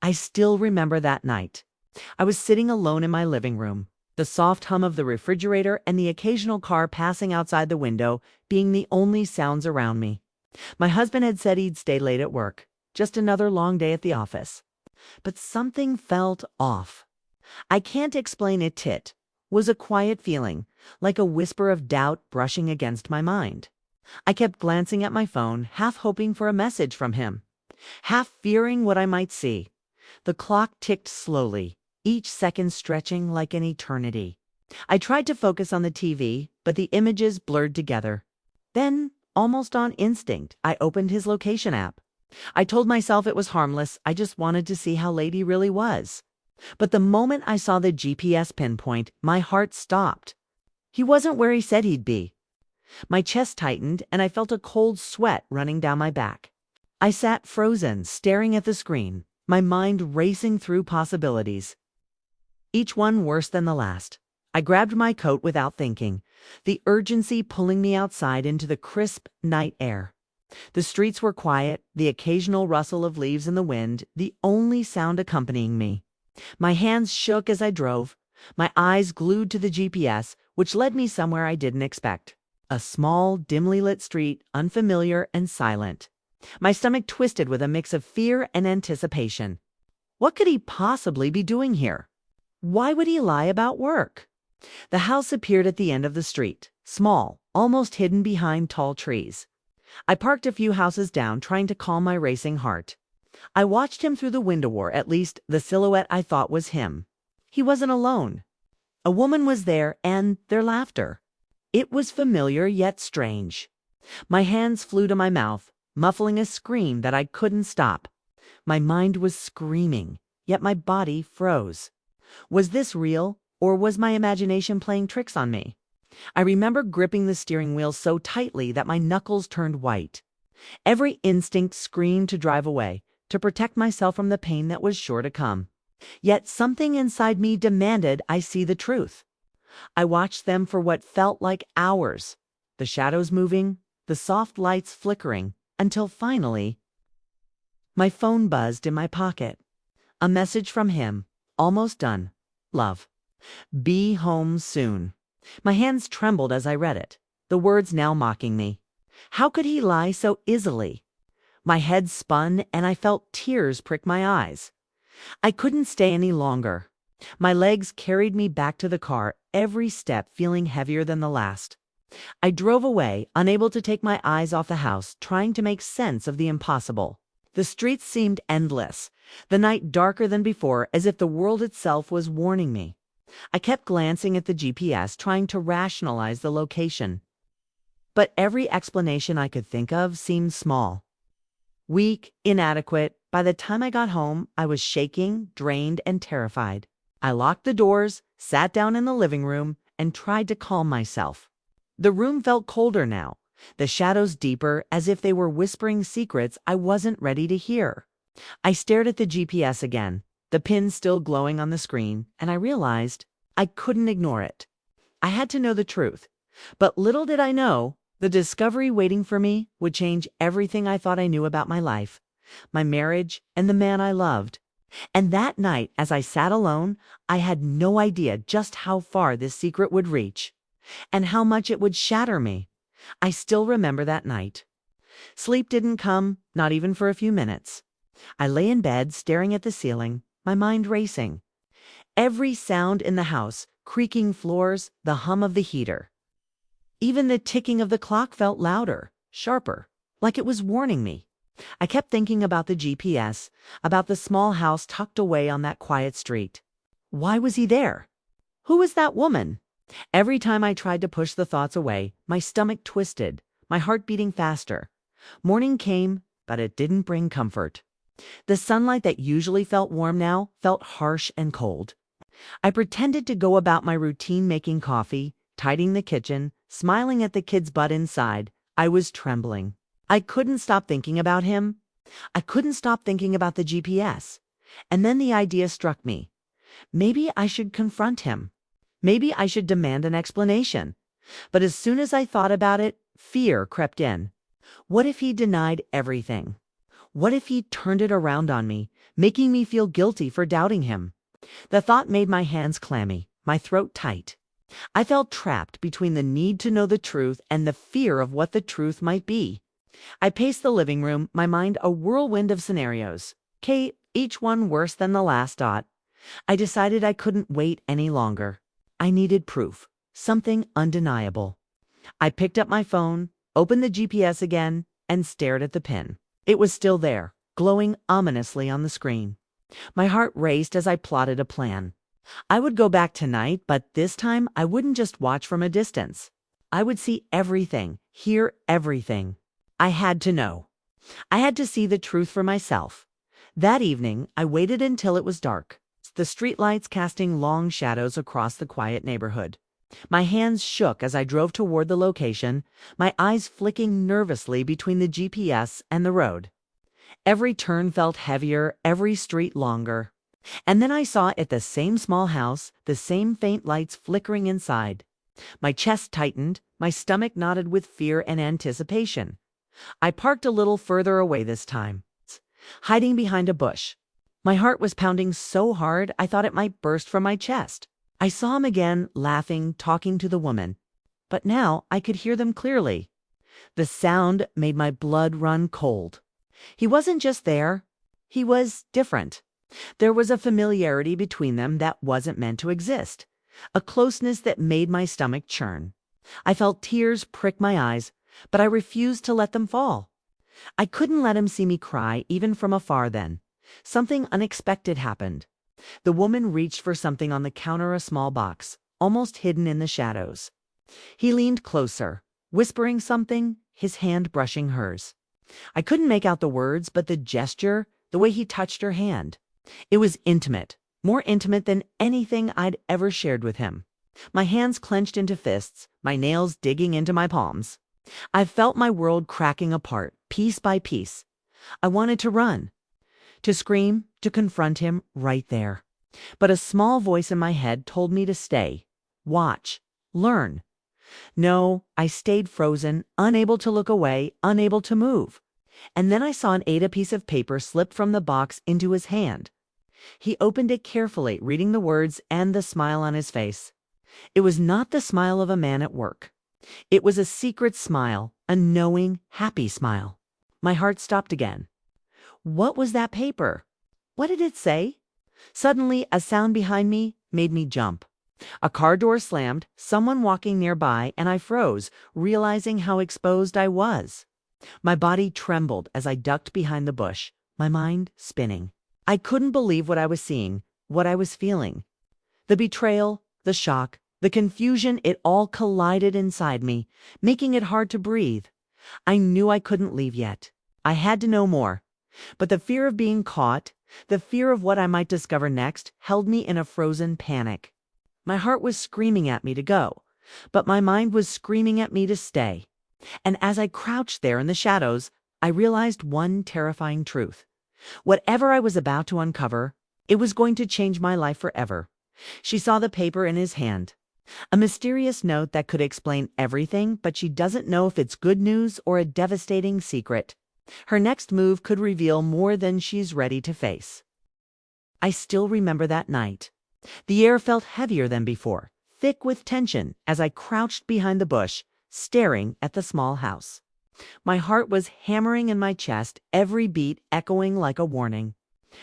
I still remember that night. I was sitting alone in my living room, the soft hum of the refrigerator and the occasional car passing outside the window being the only sounds around me. My husband had said he'd stay late at work, just another long day at the office. But something felt off. I can't explain it was a quiet feeling, like a whisper of doubt brushing against my mind. I kept glancing at my phone, half hoping for a message from him, half fearing what I might see. The clock ticked slowly, each second stretching like an eternity. I tried to focus on the TV, but the images blurred together. Then, almost on instinct, I opened his location app. I told myself it was harmless, I just wanted to see how late he really was. But the moment I saw the GPS pinpoint, my heart stopped. He wasn't where he said he'd be. My chest tightened and I felt a cold sweat running down my back. I sat frozen, staring at the screen, my mind racing through possibilities, each one worse than the last. I grabbed my coat without thinking, the urgency pulling me outside into the crisp night air. The streets were quiet, the occasional rustle of leaves in the wind, the only sound accompanying me. My hands shook as I drove, my eyes glued to the GPS, which led me somewhere I didn't expect. A small, dimly lit street, unfamiliar and silent. My stomach twisted with a mix of fear and anticipation. What could he possibly be doing here? Why would he lie about work? The house appeared at the end of the street, small, almost hidden behind tall trees. I parked a few houses down, trying to calm my racing heart. I watched him through the window, or at least the silhouette I thought was him. He wasn't alone. A woman was there, and their laughter. It was familiar yet strange. My hands flew to my mouth, muffling a scream that I couldn't stop. My mind was screaming, yet my body froze. Was this real, or was my imagination playing tricks on me? I remember gripping the steering wheel so tightly that my knuckles turned white. Every instinct screamed to drive away, to protect myself from the pain that was sure to come. Yet something inside me demanded I see the truth. I watched them for what felt like hours, the shadows moving, the soft lights flickering, until finally, my phone buzzed in my pocket. A message from him, almost done. Love. Be home soon. My hands trembled as I read it, the words now mocking me. How could he lie so easily? My head spun and I felt tears prick my eyes. I couldn't stay any longer. My legs carried me back to the car, every step feeling heavier than the last. I drove away, unable to take my eyes off the house, trying to make sense of the impossible. The streets seemed endless, the night darker than before, as if the world itself was warning me. I kept glancing at the GPS, trying to rationalize the location. But every explanation I could think of seemed small. Weak, inadequate. By the time I got home, I was shaking, drained, and terrified. I locked the doors, sat down in the living room, and tried to calm myself. The room felt colder now, the shadows deeper, as if they were whispering secrets I wasn't ready to hear. I stared at the GPS again, the pin still glowing on the screen, and I realized I couldn't ignore it. I had to know the truth. But little did I know, the discovery waiting for me would change everything I thought I knew about my life, my marriage, and the man I loved. And that night, as I sat alone, I had no idea just how far this secret would reach, and how much it would shatter me. I still remember that night. Sleep didn't come, not even for a few minutes. I lay in bed, staring at the ceiling, my mind racing. Every sound in the house, creaking floors, the hum of the heater. Even the ticking of the clock felt louder, sharper, like it was warning me. I kept thinking about the GPS, about the small house tucked away on that quiet street. Why was he there? Who was that woman? Every time I tried to push the thoughts away, my stomach twisted, my heart beating faster. Morning came, but it didn't bring comfort. The sunlight that usually felt warm now felt harsh and cold. I pretended to go about my routine, making coffee, tidying the kitchen, smiling at the kid's butt inside. I was trembling. I couldn't stop thinking about him. I couldn't stop thinking about the GPS. And then the idea struck me. Maybe I should confront him. Maybe I should demand an explanation. But as soon as I thought about it, fear crept in. What if he denied everything? What if he turned it around on me, making me feel guilty for doubting him? The thought made my hands clammy, my throat tight. I felt trapped between the need to know the truth and the fear of what the truth might be. I paced the living room, my mind a whirlwind of scenarios. Kate, each one worse than the last. I decided I couldn't wait any longer. I needed proof, something undeniable. I picked up my phone, opened the GPS again, and stared at the pin. It was still there, glowing ominously on the screen. My heart raced as I plotted a plan. I would go back tonight, but this time I wouldn't just watch from a distance. I would see everything, hear everything. I had to know. I had to see the truth for myself. That evening, I waited until it was dark, the streetlights casting long shadows across the quiet neighborhood. My hands shook as I drove toward the location, my eyes flicking nervously between the GPS and the road. Every turn felt heavier, every street longer. And then I saw at the same small house, the same faint lights flickering inside. My chest tightened, my stomach knotted with fear and anticipation. I parked a little further away this time, hiding behind a bush. My heart was pounding so hard I thought it might burst from my chest. I saw him again, laughing, talking to the woman. But now I could hear them clearly. The sound made my blood run cold. He wasn't just there. He was different. There was a familiarity between them that wasn't meant to exist. A closeness that made my stomach churn. I felt tears prick my eyes, but I refused to let them fall. I couldn't let him see me cry, even from afar then. Something unexpected happened. The woman reached for something on the counter, a small box, almost hidden in the shadows. He leaned closer, whispering something, his hand brushing hers. I couldn't make out the words, but the gesture, the way he touched her hand. It was intimate, more intimate than anything I'd ever shared with him. My hands clenched into fists, my nails digging into my palms. I felt my world cracking apart, piece by piece. I wanted to run, to scream, to confront him right there. But a small voice in my head told me to stay, watch, learn. No, I stayed frozen, unable to look away, unable to move. And then I saw an Ada piece of paper slip from the box into his hand. He opened it carefully, reading the words and the smile on his face. It was not the smile of a man at work. It was a secret smile, a knowing, happy smile. My heart stopped again. What was that paper? What did it say? Suddenly, a sound behind me made me jump. A car door slammed, someone walking nearby, and I froze, realizing how exposed I was. My body trembled as I ducked behind the bush, my mind spinning. I couldn't believe what I was seeing, what I was feeling. The betrayal, the shock, the confusion, it all collided inside me, making it hard to breathe. I knew I couldn't leave yet. I had to know more. But the fear of being caught, the fear of what I might discover next, held me in a frozen panic. My heart was screaming at me to go, but my mind was screaming at me to stay. And as I crouched there in the shadows, I realized one terrifying truth. Whatever I was about to uncover, it was going to change my life forever. She saw the paper in his hand. A mysterious note that could explain everything, but she doesn't know if it's good news or a devastating secret. Her next move could reveal more than she's ready to face. I still remember that night. The air felt heavier than before, thick with tension, as I crouched behind the bush, staring at the small house. My heart was hammering in my chest, every beat echoing like a warning.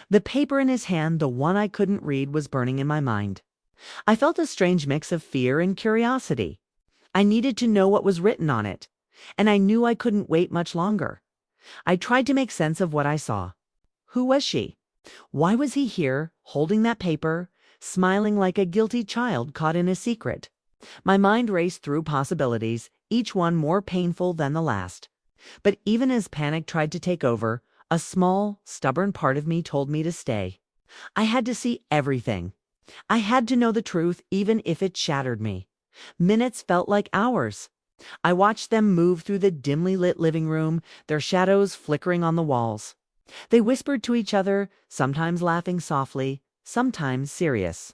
The paper in his hand, the one I couldn't read, was burning in my mind. I felt a strange mix of fear and curiosity. I needed to know what was written on it, and I knew I couldn't wait much longer. I tried to make sense of what I saw. Who was she? Why was he here, holding that paper, smiling like a guilty child caught in a secret? My mind raced through possibilities, each one more painful than the last. But even as panic tried to take over, a small, stubborn part of me told me to stay. I had to see everything. I had to know the truth, even if it shattered me. Minutes felt like hours. I watched them move through the dimly lit living room, their shadows flickering on the walls. They whispered to each other, sometimes laughing softly, sometimes serious.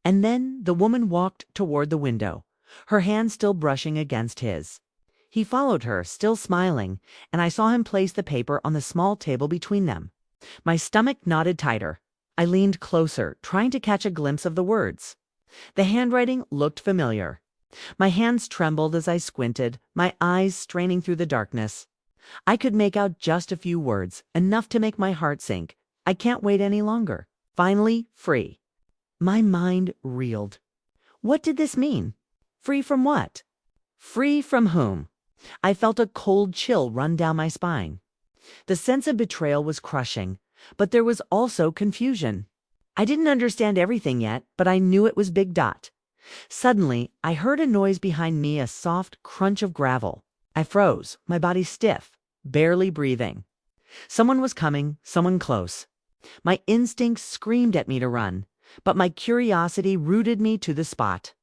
And then the woman walked toward the window, her hand still brushing against his. He followed her, still smiling, and I saw him place the paper on the small table between them. My stomach knotted tighter. I leaned closer, trying to catch a glimpse of the words. The handwriting looked familiar. My hands trembled as I squinted, my eyes straining through the darkness. I could make out just a few words, enough to make my heart sink. I can't wait any longer. Finally, free. My mind reeled. What did this mean? Free from what? Free from whom? I felt a cold chill run down my spine. The sense of betrayal was crushing, but there was also confusion. I didn't understand everything yet, but I knew it was Big Dot. Suddenly, I heard a noise behind me, a soft crunch of gravel. I froze, my body stiff, barely breathing. Someone was coming, someone close. My instincts screamed at me to run, but my curiosity rooted me to the spot.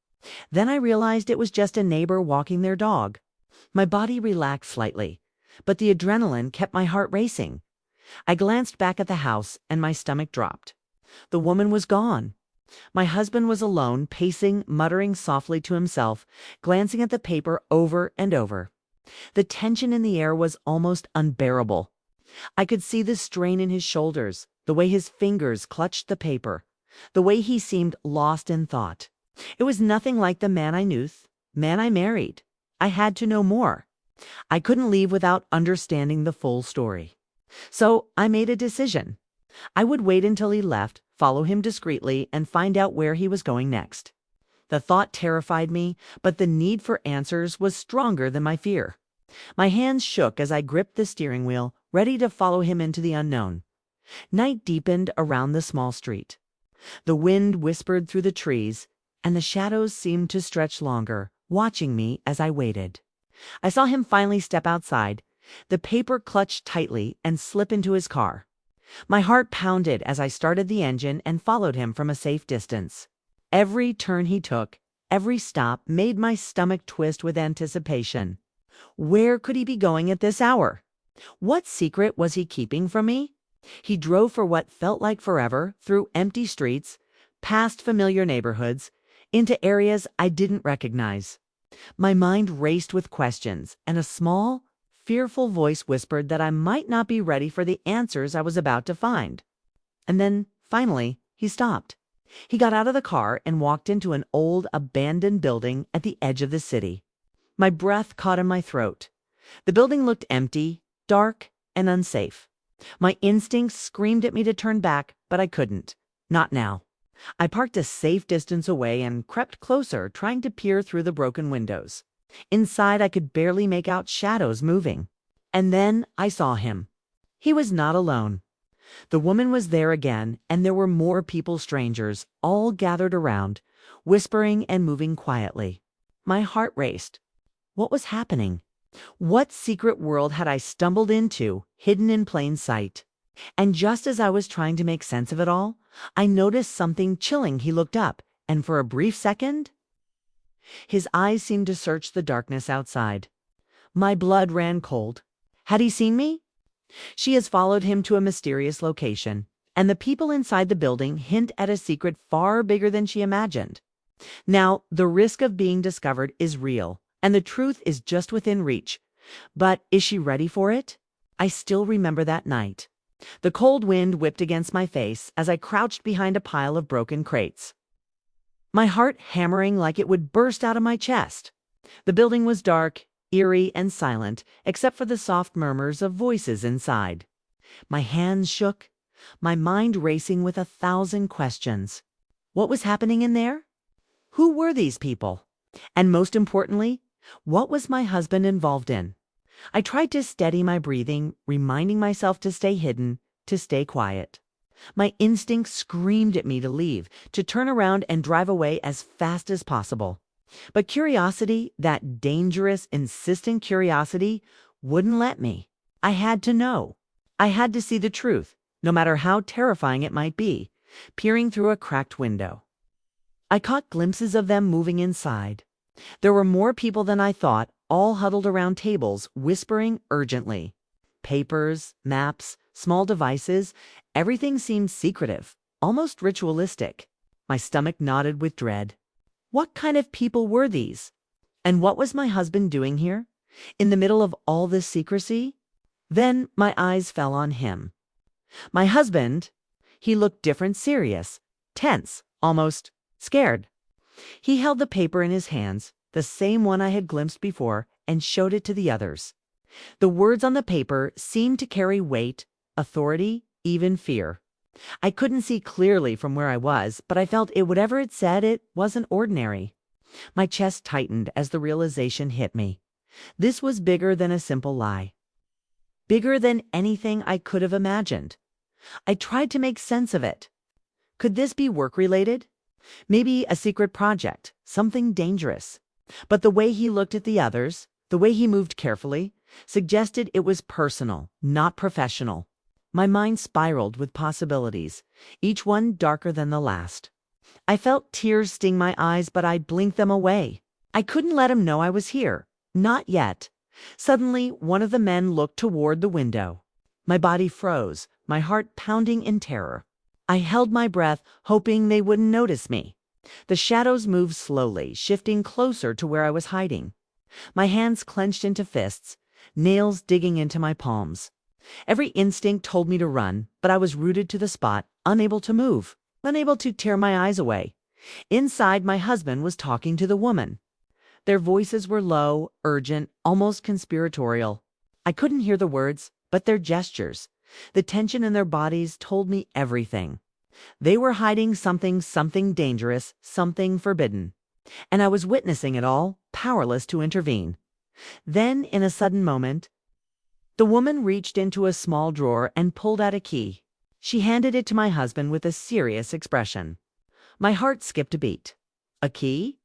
Then I realized it was just a neighbor walking their dog. My body relaxed slightly, but the adrenaline kept my heart racing. I glanced back at the house and my stomach dropped. The woman was gone. My husband was alone, pacing, muttering softly to himself, glancing at the paper over and over. The tension in the air was almost unbearable. I could see the strain in his shoulders, the way his fingers clutched the paper, the way he seemed lost in thought. It was nothing like the man I knew, man I married. I had to know more. I couldn't leave without understanding the full story. So I made a decision. I would wait until he left, follow him discreetly, and find out where he was going next. The thought terrified me, but the need for answers was stronger than my fear. My hands shook as I gripped the steering wheel, ready to follow him into the unknown. Night deepened around the small street. The wind whispered through the trees, and the shadows seemed to stretch longer, watching me as I waited. I saw him finally step outside, the paper clutched tightly, and slip into his car. My heart pounded as I started the engine and followed him from a safe distance. Every turn he took, every stop made my stomach twist with anticipation. Where could he be going at this hour? What secret was he keeping from me? He drove for what felt like forever, through empty streets, past familiar neighborhoods, into areas I didn't recognize. My mind raced with questions, and a small, fearful voice whispered that I might not be ready for the answers I was about to find. And then, finally, he stopped. He got out of the car and walked into an old, abandoned building at the edge of the city. My breath caught in my throat. The building looked empty, dark, and unsafe. My instincts screamed at me to turn back, but I couldn't. Not now. I parked a safe distance away and crept closer, trying to peer through the broken windows. Inside, I could barely make out shadows moving. And then I saw him. He was not alone. The woman was there again, and there were more people, strangers, all gathered around, whispering and moving quietly. My heart raced. What was happening? What secret world had I stumbled into, hidden in plain sight? And just as I was trying to make sense of it all, I noticed something chilling. He looked up, and for a brief second, his eyes seemed to search the darkness outside. My blood ran cold. Had he seen me? She has followed him to a mysterious location, and the people inside the building hint at a secret far bigger than she imagined. Now, the risk of being discovered is real, and the truth is just within reach. But is she ready for it? I still remember that night. The cold wind whipped against my face as I crouched behind a pile of broken crates. My heart hammering like it would burst out of my chest. The building was dark, eerie, and silent, except for the soft murmurs of voices inside. My hands shook, my mind racing with 1,000 questions. What was happening in there? Who were these people? And most importantly, what was my husband involved in? I tried to steady my breathing, reminding myself to stay hidden, to stay quiet. My instincts screamed at me to leave, to turn around and drive away as fast as possible. But curiosity, that dangerous, insistent curiosity, wouldn't let me. I had to know. I had to see the truth, no matter how terrifying it might be, peering through a cracked window. I caught glimpses of them moving inside. There were more people than I thought, all huddled around tables, whispering urgently. Papers, maps, small devices, everything seemed secretive, almost ritualistic. My stomach knotted with dread. What kind of people were these? And what was my husband doing here? in the middle of all this secrecy? Then my eyes fell on him. My husband. He looked different, serious, tense, almost scared. He held the paper in his hands, the same one I had glimpsed before, and showed it to the others. The words on the paper seemed to carry weight, authority, even fear. I couldn't see clearly from where I was, but I felt whatever it said, it wasn't ordinary. My chest tightened as the realization hit me. This was bigger than a simple lie. Bigger than anything I could have imagined. I tried to make sense of it. Could this be work-related? Maybe a secret project, something dangerous. But the way he looked at the others, the way he moved carefully, suggested it was personal, not professional. My mind spiraled with possibilities, each one darker than the last. I felt tears sting my eyes, but I blinked them away. I couldn't let him know I was here. Not yet. Suddenly, one of the men looked toward the window. My body froze, my heart pounding in terror. I held my breath, hoping they wouldn't notice me. The shadows moved slowly, shifting closer to where I was hiding. My hands clenched into fists, nails digging into my palms. Every instinct told me to run, but I was rooted to the spot, unable to move, unable to tear my eyes away. Inside, my husband was talking to the woman. Their voices were low, urgent, almost conspiratorial. I couldn't hear the words, but their gestures, the tension in their bodies told me everything. They were hiding something dangerous, something forbidden. And I was witnessing it all, powerless to intervene. Then, in a sudden moment, the woman reached into a small drawer and pulled out a key. She handed it to my husband with a serious expression. My heart skipped a beat. A key?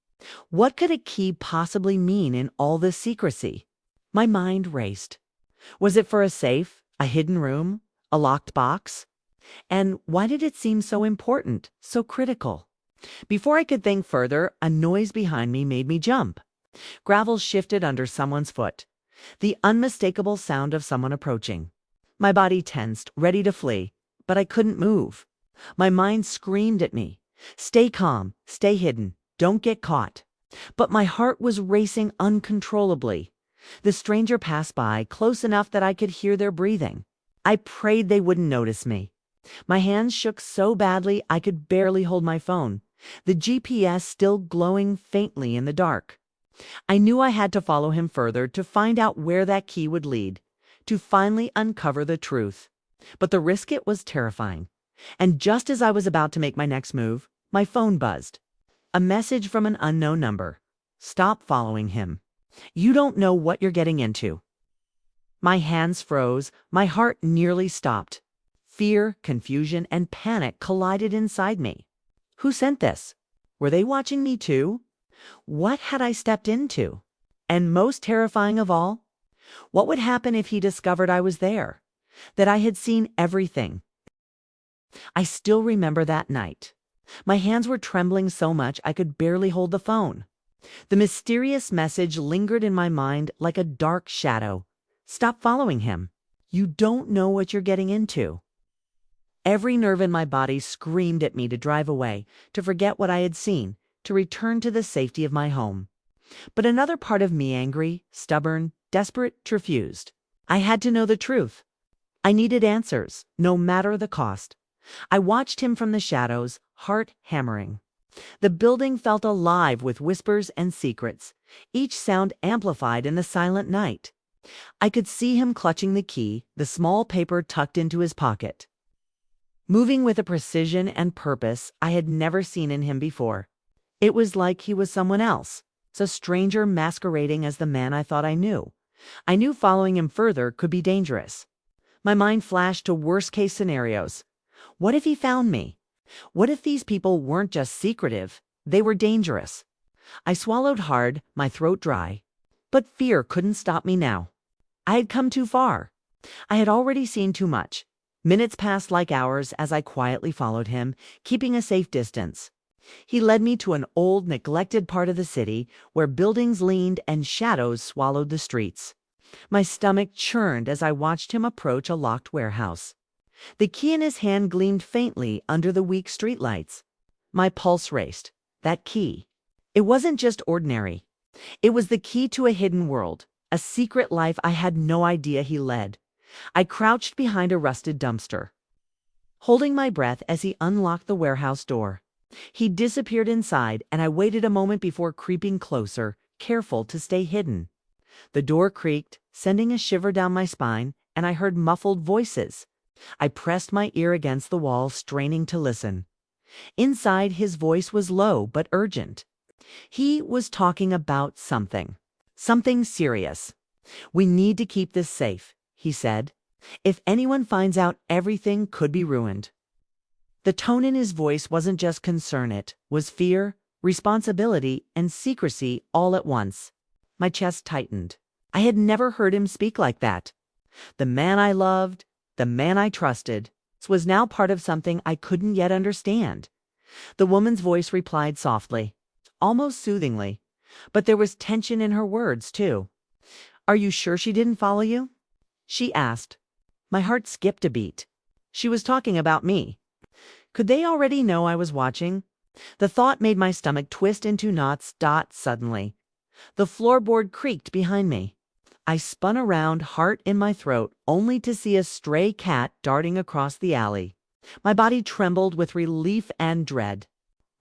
What could a key possibly mean in all this secrecy? My mind raced. Was it for a safe, a hidden room, a locked box? And why did it seem so important, so critical? Before I could think further, a noise behind me made me jump. Gravel shifted under someone's foot. The unmistakable sound of someone approaching. My body tensed, ready to flee, but I couldn't move. My mind screamed at me. Stay calm, stay hidden, don't get caught. But my heart was racing uncontrollably. The stranger passed by, close enough that I could hear their breathing. I prayed they wouldn't notice me. My hands shook so badly I could barely hold my phone, the GPS still glowing faintly in the dark. I knew I had to follow him further to find out where that key would lead, to finally uncover the truth. But the risk it was terrifying. And just as I was about to make my next move, my phone buzzed. A message from an unknown number. Stop following him. You don't know what you're getting into. My hands froze, my heart nearly stopped. Fear, confusion, and panic collided inside me. Who sent this? Were they watching me too? What had I stepped into? And most terrifying of all, what would happen if he discovered I was there? That I had seen everything? I still remember that night. My hands were trembling so much I could barely hold the phone. The mysterious message lingered in my mind like a dark shadow. Stop following him. You don't know what you're getting into. Every nerve in my body screamed at me to drive away, to forget what I had seen, to return to the safety of my home. But another part of me, angry, stubborn, desperate, refused. I had to know the truth. I needed answers, no matter the cost. I watched him from the shadows, heart hammering. The building felt alive with whispers and secrets, each sound amplified in the silent night. I could see him clutching the key, the small paper tucked into his pocket. Moving with a precision and purpose I had never seen in him before. It was like he was someone else, a stranger masquerading as the man I thought I knew. I knew following him further could be dangerous. My mind flashed to worst-case scenarios. What if he found me? What if these people weren't just secretive, they were dangerous? I swallowed hard, my throat dry. But fear couldn't stop me now. I had come too far. I had already seen too much. Minutes passed like hours as I quietly followed him, keeping a safe distance. He led me to an old, neglected part of the city where buildings leaned and shadows swallowed the streets. My stomach churned as I watched him approach a locked warehouse. The key in his hand gleamed faintly under the weak streetlights. My pulse raced. That key. It wasn't just ordinary. It was the key to a hidden world, a secret life I had no idea he led. I crouched behind a rusted dumpster, holding my breath as he unlocked the warehouse door. He disappeared inside, and I waited a moment before creeping closer, careful to stay hidden. The door creaked, sending a shiver down my spine, and I heard muffled voices. I pressed my ear against the wall, straining to listen. Inside, his voice was low but urgent. He was talking about something. Something serious. "We need to keep this safe," he said. "If anyone finds out, everything could be ruined." The tone in his voice wasn't just concern, it was fear, responsibility, and secrecy all at once. My chest tightened. I had never heard him speak like that. The man I loved, the man I trusted, was now part of something I couldn't yet understand. The woman's voice replied softly, almost soothingly, but there was tension in her words, too. "Are you sure she didn't follow you?" she asked. My heart skipped a beat. She was talking about me. Could they already know I was watching? The thought made my stomach twist into knots. Suddenly, the floorboard creaked behind me. I spun around, heart in my throat, only to see a stray cat darting across the alley. My body trembled with relief and dread.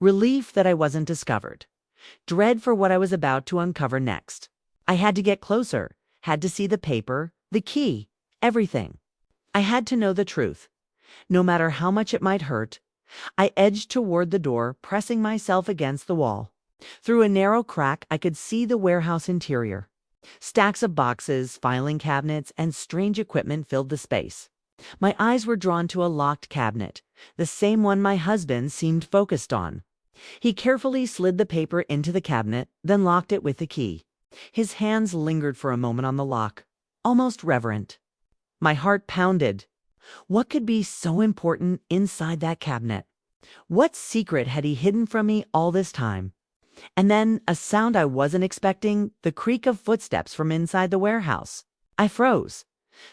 Relief that I wasn't discovered. Dread for what I was about to uncover next. I had to get closer, had to see the paper, the key, everything. I had to know the truth, no matter how much it might hurt. I edged toward the door, pressing myself against the wall. Through a narrow crack, I could see the warehouse interior. Stacks of boxes, filing cabinets, and strange equipment filled the space. My eyes were drawn to a locked cabinet, the same one my husband seemed focused on. He carefully slid the paper into the cabinet, then locked it with the key. His hands lingered for a moment on the lock, almost reverent. My heart pounded. What could be so important inside that cabinet? What secret had he hidden from me all this time? And then a sound I wasn't expecting, the creak of footsteps from inside the warehouse. I froze.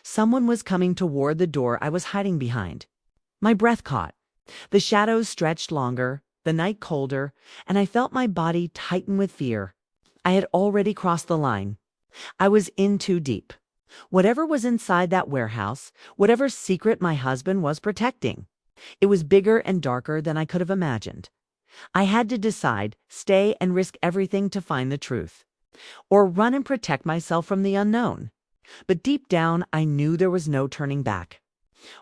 Someone was coming toward the door I was hiding behind. My breath caught. The shadows stretched longer, the night colder, and I felt my body tighten with fear. I had already crossed the line. I was in too deep. Whatever was inside that warehouse, whatever secret my husband was protecting, it was bigger and darker than I could have imagined. I had to decide, stay and risk everything to find the truth, or run and protect myself from the unknown. But deep down, I knew there was no turning back.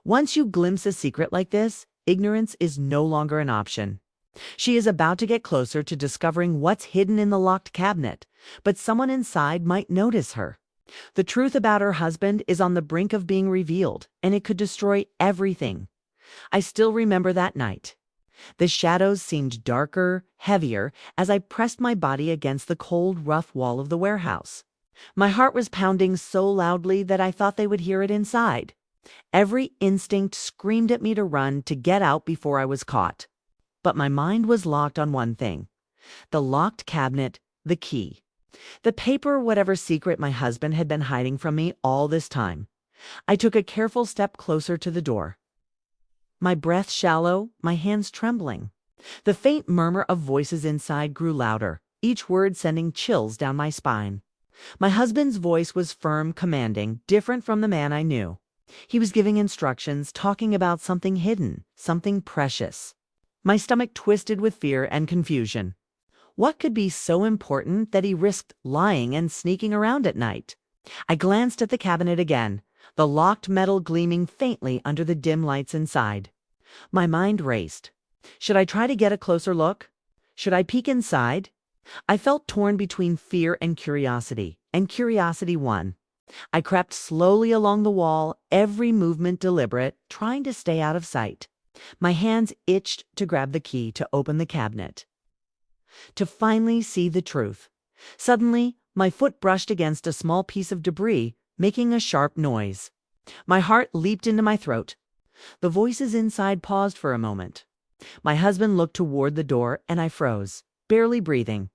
Once you glimpse a secret like this, ignorance is no longer an option. She is about to get closer to discovering what's hidden in the locked cabinet, but someone inside might notice her. The truth about her husband is on the brink of being revealed, and it could destroy everything. I still remember that night. The shadows seemed darker, heavier, as I pressed my body against the cold, rough wall of the warehouse. My heart was pounding so loudly that I thought they would hear it inside. Every instinct screamed at me to run, to get out before I was caught. But my mind was locked on one thing: the locked cabinet, the key. The paper, whatever secret my husband had been hiding from me all this time. I took a careful step closer to the door. My breath shallow, my hands trembling. The faint murmur of voices inside grew louder, each word sending chills down my spine. My husband's voice was firm, commanding, different from the man I knew. He was giving instructions, talking about something hidden, something precious. My stomach twisted with fear and confusion. What could be so important that he risked lying and sneaking around at night? I glanced at the cabinet again, the locked metal gleaming faintly under the dim lights inside. My mind raced. Should I try to get a closer look? Should I peek inside? I felt torn between fear and curiosity won. I crept slowly along the wall, every movement deliberate, trying to stay out of sight. My hands itched to grab the key to open the cabinet, to finally see the truth. Suddenly, my foot brushed against a small piece of debris, making a sharp noise. My heart leaped into my throat. The voices inside paused for a moment. My husband looked toward the door, and I froze, barely breathing.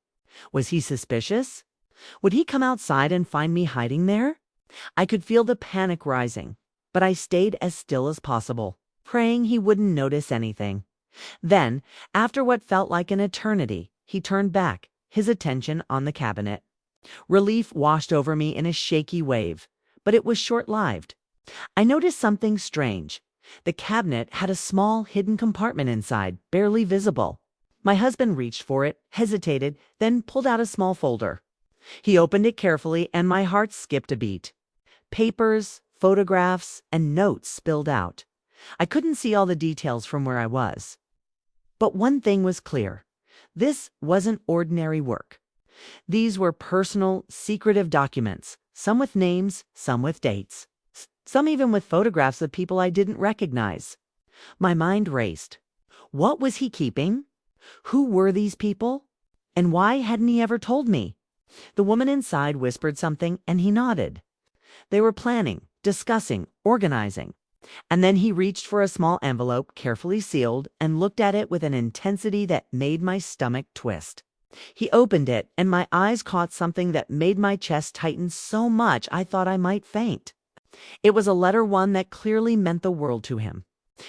Was he suspicious? Would he come outside and find me hiding there? I could feel the panic rising, but I stayed as still as possible, praying he wouldn't notice anything. Then, after what felt like an eternity, he turned back, his attention on the cabinet. Relief washed over me in a shaky wave, but it was short-lived. I noticed something strange. The cabinet had a small hidden compartment inside, barely visible. My husband reached for it, hesitated, then pulled out a small folder. He opened it carefully, and my heart skipped a beat. Papers, photographs, and notes spilled out. I couldn't see all the details from where I was. But one thing was clear. This wasn't ordinary work. These were personal, secretive documents, some with names, some with dates, some even with photographs of people I didn't recognize. My mind raced. What was he keeping? Who were these people? And why hadn't he ever told me? The woman inside whispered something, and he nodded. They were planning, discussing, organizing. And then he reached for a small envelope, carefully sealed, and looked at it with an intensity that made my stomach twist. He opened it, and my eyes caught something that made my chest tighten so much I thought I might faint. It was a letter, one that clearly meant the world to him.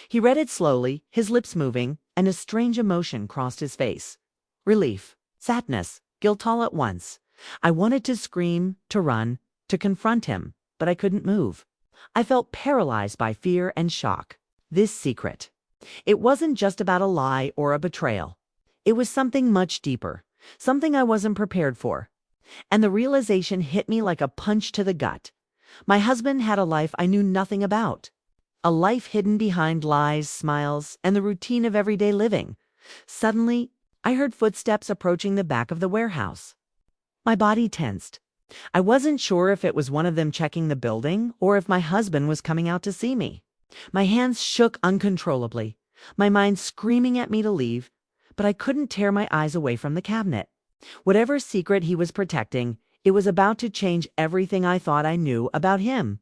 He read it slowly, his lips moving, and a strange emotion crossed his face. Relief, sadness, guilt all at once. I wanted to scream, to run, to confront him, but I couldn't move. I felt paralyzed by fear and shock. This secret. It wasn't just about a lie or a betrayal. It was something much deeper, something I wasn't prepared for. And the realization hit me like a punch to the gut. My husband had a life I knew nothing about. A life hidden behind lies, smiles, and the routine of everyday living. Suddenly, I heard footsteps approaching the back of the warehouse. My body tensed. I wasn't sure if it was one of them checking the building or if my husband was coming out to see me. My hands shook uncontrollably, my mind screaming at me to leave, but I couldn't tear my eyes away from the cabinet. Whatever secret he was protecting, it was about to change everything I thought I knew about him.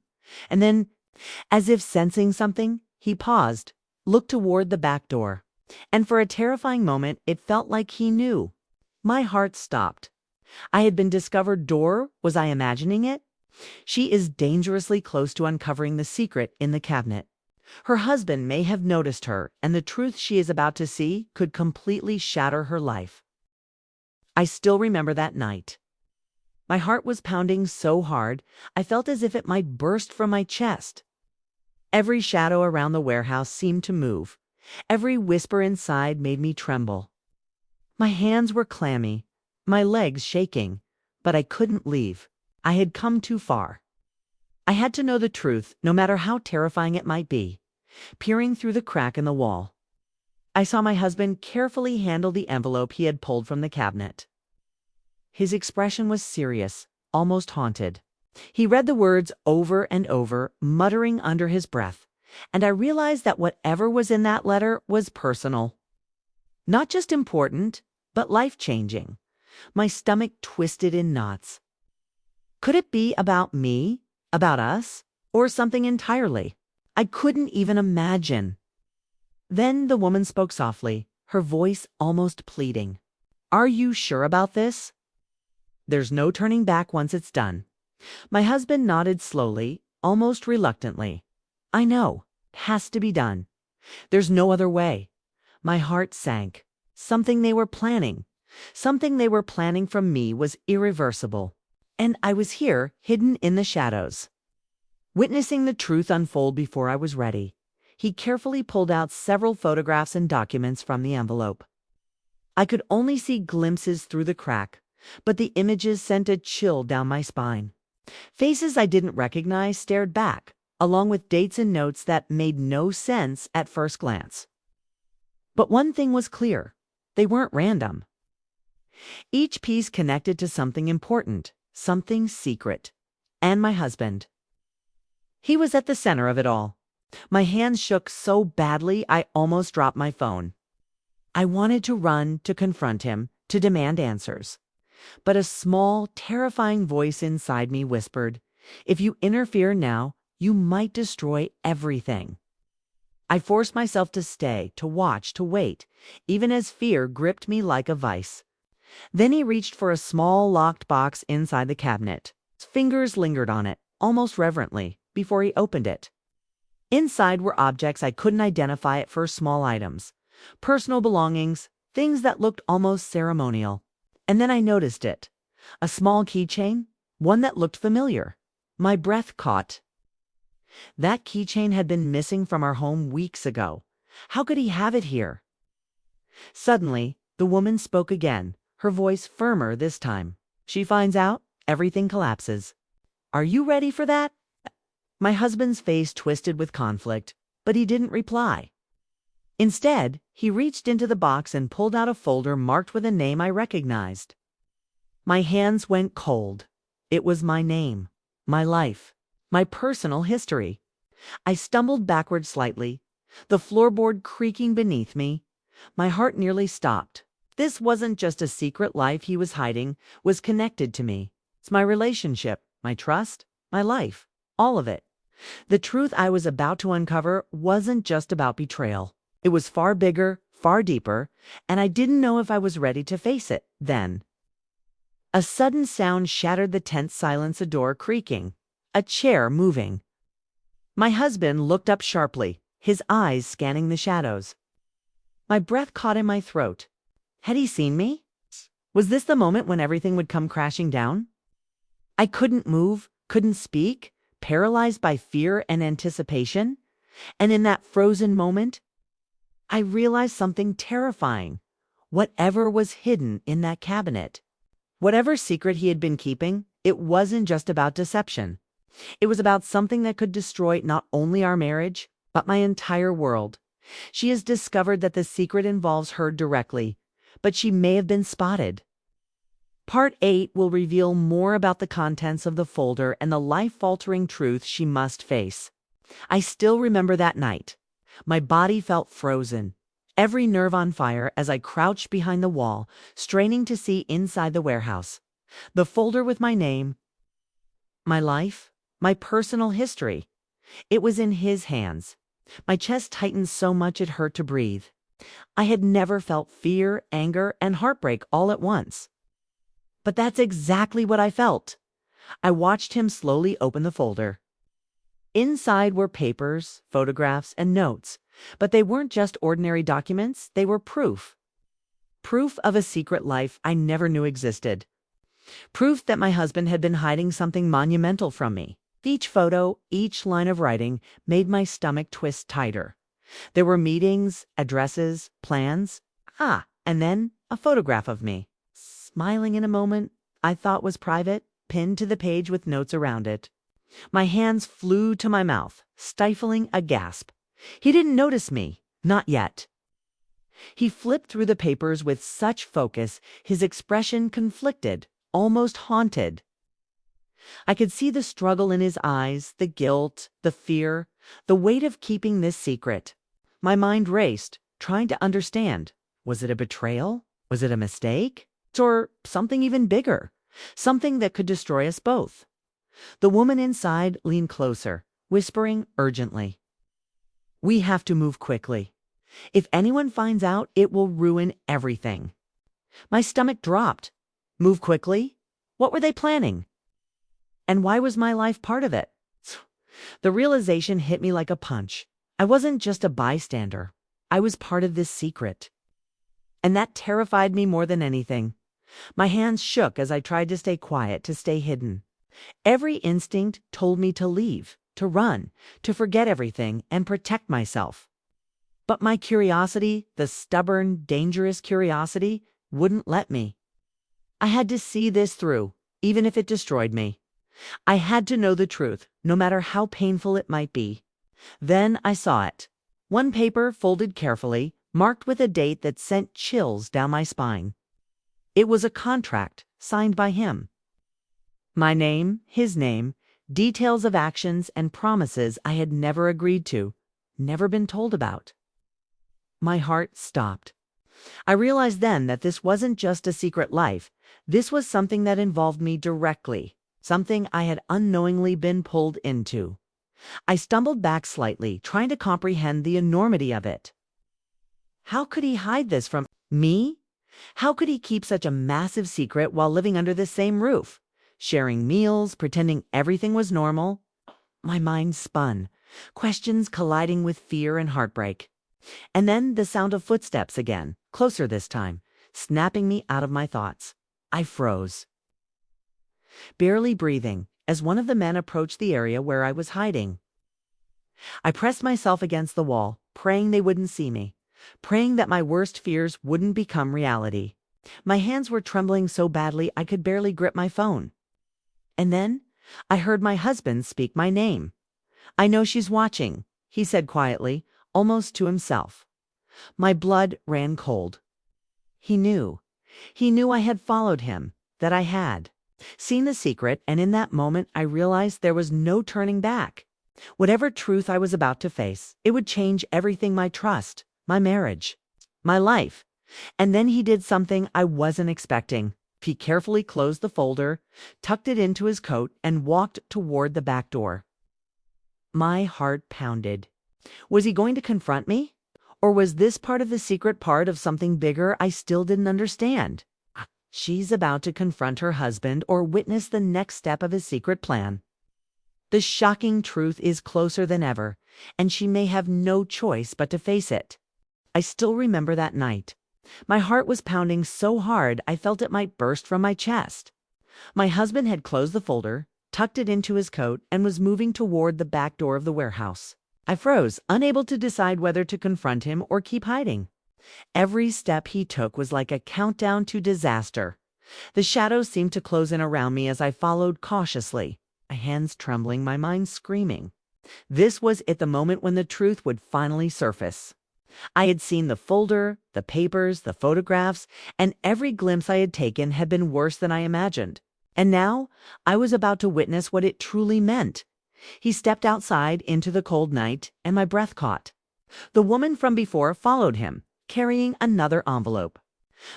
And then, as if sensing something, he paused, looked toward the back door. And for a terrifying moment, it felt like he knew. My heart stopped. I had been discovered. Door, was I imagining it? She is dangerously close to uncovering the secret in the cabinet. Her husband may have noticed her, and the truth she is about to see could completely shatter her life. I still remember that night. My heart was pounding so hard, I felt as if it might burst from my chest. Every shadow around the warehouse seemed to move. Every whisper inside made me tremble. My hands were clammy, my legs shaking, but I couldn't leave. I had come too far. I had to know the truth, no matter how terrifying it might be. Peering through the crack in the wall, I saw my husband carefully handle the envelope he had pulled from the cabinet. His expression was serious, almost haunted. He read the words over and over, muttering under his breath, and I realized that whatever was in that letter was personal. Not just important, but life-changing. My stomach twisted in knots. Could it be about me, about us, or something entirely? I couldn't even imagine. Then the woman spoke softly, her voice almost pleading. "Are you sure about this? There's no turning back once it's done." My husband nodded slowly, almost reluctantly. "I know. It has to be done. There's no other way." My heart sank. Something they were planning from me was irreversible. And I was here, hidden in the shadows, witnessing the truth unfold before I was ready. He carefully pulled out several photographs and documents from the envelope. I could only see glimpses through the crack, but the images sent a chill down my spine. Faces I didn't recognize stared back, along with dates and notes that made no sense at first glance. But one thing was clear. They weren't random. Each piece connected to something important, something secret. And my husband. He was at the center of it all. My hands shook so badly I almost dropped my phone. I wanted to run, to confront him, to demand answers. But a small, terrifying voice inside me whispered, "If you interfere now, you might destroy everything." I forced myself to stay, to watch, to wait, even as fear gripped me like a vice. Then he reached for a small locked box inside the cabinet. His fingers lingered on it, almost reverently, before he opened it. Inside were objects I couldn't identify at first, small items, personal belongings, things that looked almost ceremonial. And then I noticed it. A small keychain, one that looked familiar. My breath caught. That keychain had been missing from our home weeks ago. How could he have it here? Suddenly, the woman spoke again, her voice firmer this time. She finds out, everything collapses. Are you ready for that? My husband's face twisted with conflict, but he didn't reply. Instead, he reached into the box and pulled out a folder marked with a name I recognized. My hands went cold. It was my name, my life, my personal history. I stumbled backward slightly, the floorboard creaking beneath me. My heart nearly stopped. This wasn't just a secret life he was hiding, was connected to me. It's my relationship, my trust, my life, all of it. The truth I was about to uncover wasn't just about betrayal. It was far bigger, far deeper, and I didn't know if I was ready to face it then. A sudden sound shattered the tense silence, a door creaking, a chair moving. My husband looked up sharply, his eyes scanning the shadows. My breath caught in my throat. Had he seen me? Was this the moment when everything would come crashing down? I couldn't move, couldn't speak, paralyzed by fear and anticipation. And in that frozen moment, I realized something terrifying. Whatever was hidden in that cabinet, whatever secret he had been keeping, it wasn't just about deception. It was about something that could destroy not only our marriage, but my entire world. She has discovered that the secret involves her directly, but she may have been spotted. Part 8 will reveal more about the contents of the folder and the life-altering truth she must face. I still remember that night. My body felt frozen, every nerve on fire as I crouched behind the wall, straining to see inside the warehouse. The folder with my name, my life, my personal history. It was in his hands. My chest tightened so much it hurt to breathe. I had never felt fear, anger, and heartbreak all at once. But that's exactly what I felt. I watched him slowly open the folder. Inside were papers, photographs, and notes, but they weren't just ordinary documents, they were proof. Proof of a secret life I never knew existed. Proof that my husband had been hiding something monumental from me. Each photo, each line of writing made my stomach twist tighter. There were meetings, addresses, plans. And then a photograph of me, smiling in a moment I thought was private, pinned to the page with notes around it. My hands flew to my mouth, stifling a gasp. He didn't notice me, not yet. He flipped through the papers with such focus, his expression conflicted, almost haunted. I could see the struggle in his eyes, the guilt, the fear, the weight of keeping this secret. My mind raced, trying to understand. Was it a betrayal? Was it a mistake? Or something even bigger? Something that could destroy us both? The woman inside leaned closer, whispering urgently. We have to move quickly. If anyone finds out, it will ruin everything. My stomach dropped. Move quickly? What were they planning? And why was my life part of it? The realization hit me like a punch. I wasn't just a bystander. I was part of this secret. And that terrified me more than anything. My hands shook as I tried to stay quiet, to stay hidden. Every instinct told me to leave, to run, to forget everything and protect myself. But my curiosity, the stubborn, dangerous curiosity, wouldn't let me. I had to see this through, even if it destroyed me. I had to know the truth, no matter how painful it might be. Then I saw it. One paper folded carefully, marked with a date that sent chills down my spine. It was a contract signed by him. My name, his name, details of actions and promises I had never agreed to, never been told about. My heart stopped. I realized then that this wasn't just a secret life. This was something that involved me directly, something I had unknowingly been pulled into. I stumbled back slightly, trying to comprehend the enormity of it. How could he hide this from me? How could he keep such a massive secret while living under the same roof, sharing meals, pretending everything was normal? My mind spun, questions colliding with fear and heartbreak. And then the sound of footsteps again, closer this time, snapping me out of my thoughts. I froze. barely breathing, as one of the men approached the area where I was hiding. I pressed myself against the wall, praying they wouldn't see me, praying that my worst fears wouldn't become reality. My hands were trembling so badly I could barely grip my phone. And then I heard my husband speak my name. "I know she's watching," he said quietly, almost to himself. My blood ran cold. He knew. He knew I had followed him, that I had seen the secret, and in that moment I realized there was no turning back. Whatever truth I was about to face, it would change everything: my trust, my marriage, my life. And then he did something I wasn't expecting. He carefully closed the folder, tucked it into his coat, and walked toward the back door. My heart pounded. Was he going to confront me? Or was this part of the secret, part of something bigger I still didn't understand? She's about to confront her husband or witness the next step of his secret plan. The shocking truth is closer than ever, and she may have no choice but to face it. I still remember that night. My heart was pounding so hard I felt it might burst from my chest. My husband had closed the folder, tucked it into his coat, and was moving toward the back door of the warehouse. I froze, unable to decide whether to confront him or keep hiding. Every step he took was like a countdown to disaster. The shadows seemed to close in around me as I followed cautiously, my hands trembling, my mind screaming. This was it, the moment when the truth would finally surface. I had seen the folder, the papers, the photographs, and every glimpse I had taken had been worse than I imagined. And now I was about to witness what it truly meant. He stepped outside into the cold night, and my breath caught. The woman from before followed him, carrying another envelope.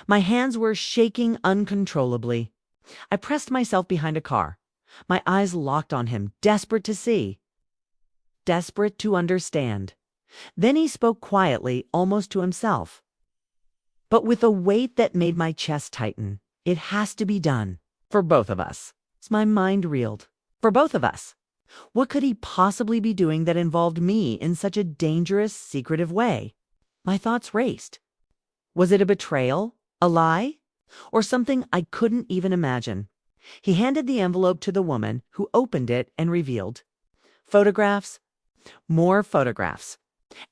My hands were shaking uncontrollably. I pressed myself behind a car, my eyes locked on him, desperate to see, desperate to understand. Then he spoke quietly, almost to himself, but with a weight that made my chest tighten. "It has to be done. For both of us." My mind reeled. For both of us. What could he possibly be doing that involved me in such a dangerous, secretive way? My thoughts raced. Was it a betrayal? A lie? Or something I couldn't even imagine? He handed the envelope to the woman, who opened it and revealed photographs, more photographs.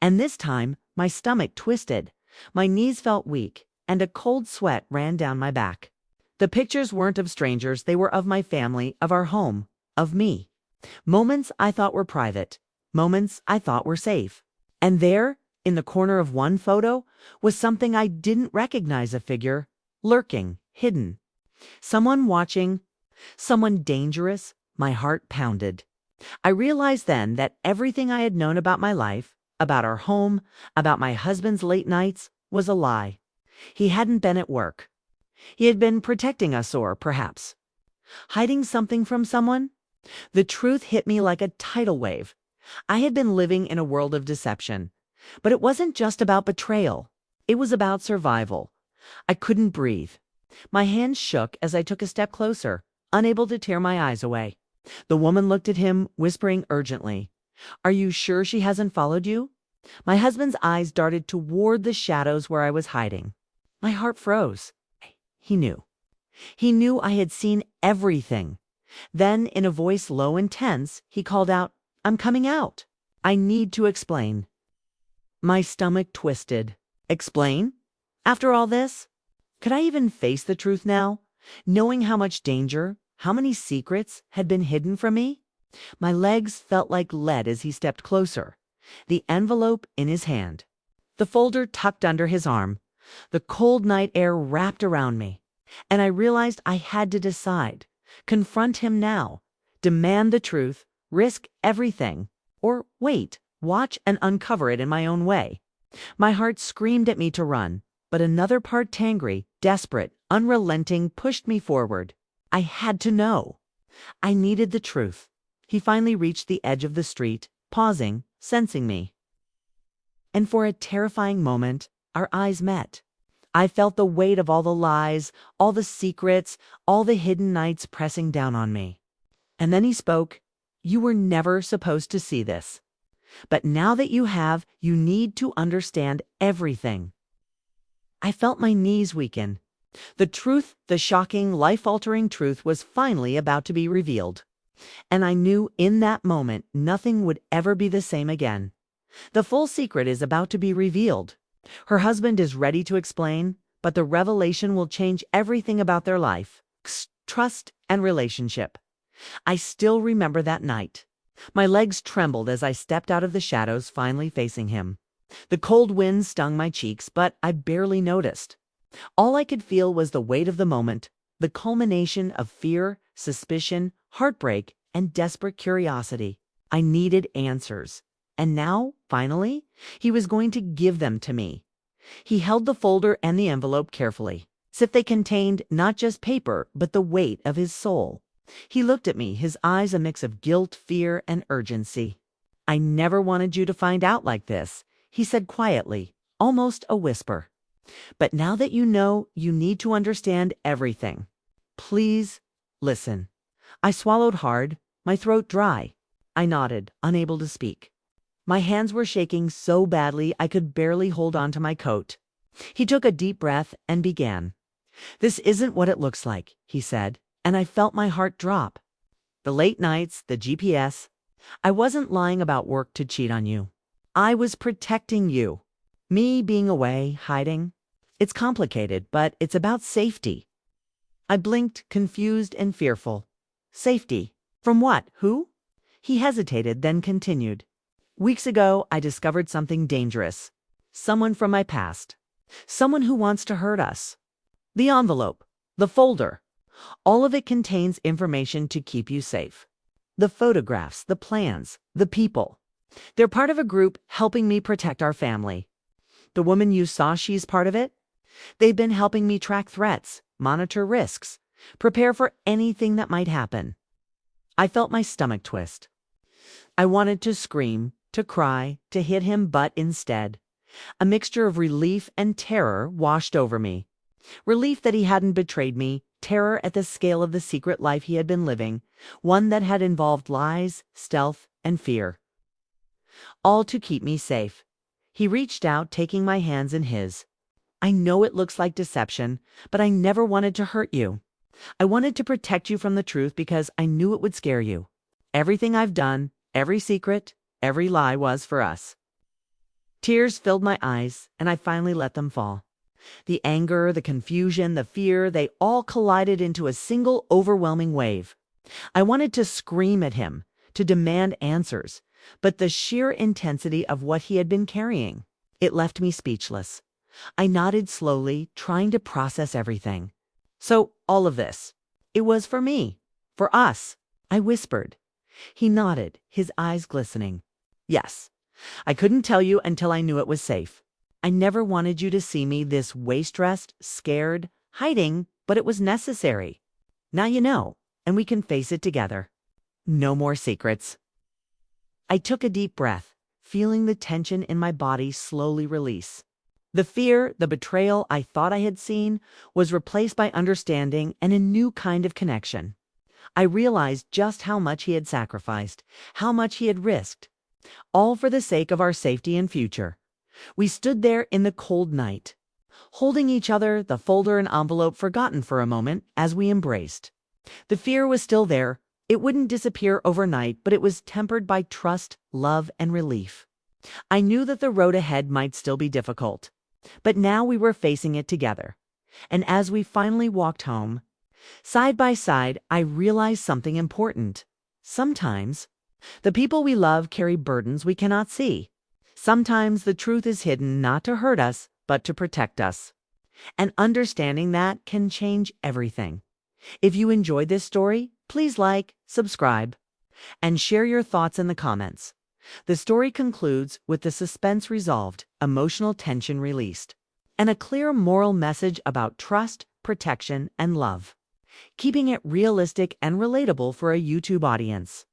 And this time, my stomach twisted, my knees felt weak, and a cold sweat ran down my back. The pictures weren't of strangers, they were of my family, of our home, of me. Moments I thought were private, moments I thought were safe. And there, in the corner of one photo, was something I didn't recognize: a figure, lurking, hidden. Someone watching, someone dangerous. My heart pounded. I realized then that everything I had known about my life, about our home, about my husband's late nights, was a lie. He hadn't been at work. He had been protecting us, or perhaps hiding something from someone. The truth hit me like a tidal wave. I had been living in a world of deception. But it wasn't just about betrayal. It was about survival. I couldn't breathe. My hands shook as I took a step closer, unable to tear my eyes away. The woman looked at him, whispering urgently, "Are you sure she hasn't followed you?" My husband's eyes darted toward the shadows where I was hiding. My heart froze. He knew. He knew I had seen everything. Then, in a voice low and tense, he called out, "I'm coming out. I need to explain." My stomach twisted. Explain? After all this? Could I even face the truth now, knowing how much danger, how many secrets had been hidden from me? My legs felt like lead as he stepped closer, the envelope in his hand, the folder tucked under his arm. The cold night air wrapped around me, and I realized I had to decide: confront him now, demand the truth, risk everything, or wait, watch and uncover it in my own way. My heart screamed at me to run, but another part, angry, desperate, unrelenting, pushed me forward. I had to know. I needed the truth. He finally reached the edge of the street, pausing, sensing me. And for a terrifying moment, our eyes met. I felt the weight of all the lies, all the secrets, all the hidden nights pressing down on me. And then he spoke. "You were never supposed to see this. But now that you have, you need to understand everything." I felt my knees weaken. The truth, the shocking, life-altering truth, was finally about to be revealed. And I knew in that moment nothing would ever be the same again. The full secret is about to be revealed. Her husband is ready to explain, but the revelation will change everything about their life, trust, and relationship. I still remember that night. My legs trembled as I stepped out of the shadows, finally facing him. The cold wind stung my cheeks, but I barely noticed. All I could feel was the weight of the moment, the culmination of fear, suspicion, heartbreak, and desperate curiosity. I needed answers. And now, finally, he was going to give them to me. He held the folder and the envelope carefully, as if they contained not just paper, but the weight of his soul. He looked at me, his eyes a mix of guilt, fear, and urgency. "I never wanted you to find out like this," he said quietly, almost a whisper. "But now that you know, you need to understand everything. Please, listen." I swallowed hard, my throat dry. I nodded, unable to speak. My hands were shaking so badly I could barely hold on to my coat. He took a deep breath and began. "This isn't what it looks like," he said, and I felt my heart drop. "The late nights, the GPS. I wasn't lying about work to cheat on you. I was protecting you. Me being away, hiding. It's complicated, but it's about safety." I blinked, confused and fearful. Safety? From what? Who? He hesitated, then continued. "Weeks ago, I discovered something dangerous. Someone from my past. Someone who wants to hurt us. The envelope. The folder. All of it contains information to keep you safe. The photographs, the plans, the people. They're part of a group helping me protect our family. The woman you saw, she's part of it. They've been helping me track threats, monitor risks, prepare for anything that might happen." I felt my stomach twist. I wanted to scream, to cry, to hit him, but instead, a mixture of relief and terror washed over me. Relief that he hadn't betrayed me, terror at the scale of the secret life he had been living, one that had involved lies, stealth, and fear. All to keep me safe. He reached out, taking my hands in his. "I know it looks like deception, but I never wanted to hurt you. I wanted to protect you from the truth because I knew it would scare you. Everything I've done, every secret, every lie was for us." Tears filled my eyes, and I finally let them fall. The anger, the confusion, the fear, they all collided into a single overwhelming wave. I wanted to scream at him, to demand answers, but the sheer intensity of what he had been carrying, it left me speechless. I nodded slowly, trying to process everything. "So, all of this, it was for me, for us," I whispered. He nodded, his eyes glistening. "Yes. I couldn't tell you until I knew it was safe. I never wanted you to see me this way-stressed, scared, hiding, but it was necessary. Now you know, and we can face it together. No more secrets." I took a deep breath, feeling the tension in my body slowly release. The fear, the betrayal I thought I had seen, was replaced by understanding and a new kind of connection. I realized just how much he had sacrificed, how much he had risked, all for the sake of our safety and future. We stood there in the cold night, holding each other, the folder and envelope forgotten for a moment as we embraced. The fear was still there. It wouldn't disappear overnight, but it was tempered by trust, love, and relief. I knew that the road ahead might still be difficult, but now we were facing it together. And as we finally walked home, side by side, I realized something important. Sometimes, the people we love carry burdens we cannot see. Sometimes the truth is hidden not to hurt us, but to protect us. And understanding that can change everything. If you enjoyed this story, please like, subscribe, and share your thoughts in the comments. The story concludes with the suspense resolved, emotional tension released, and a clear moral message about trust, protection, and love, keeping it realistic and relatable for a YouTube audience.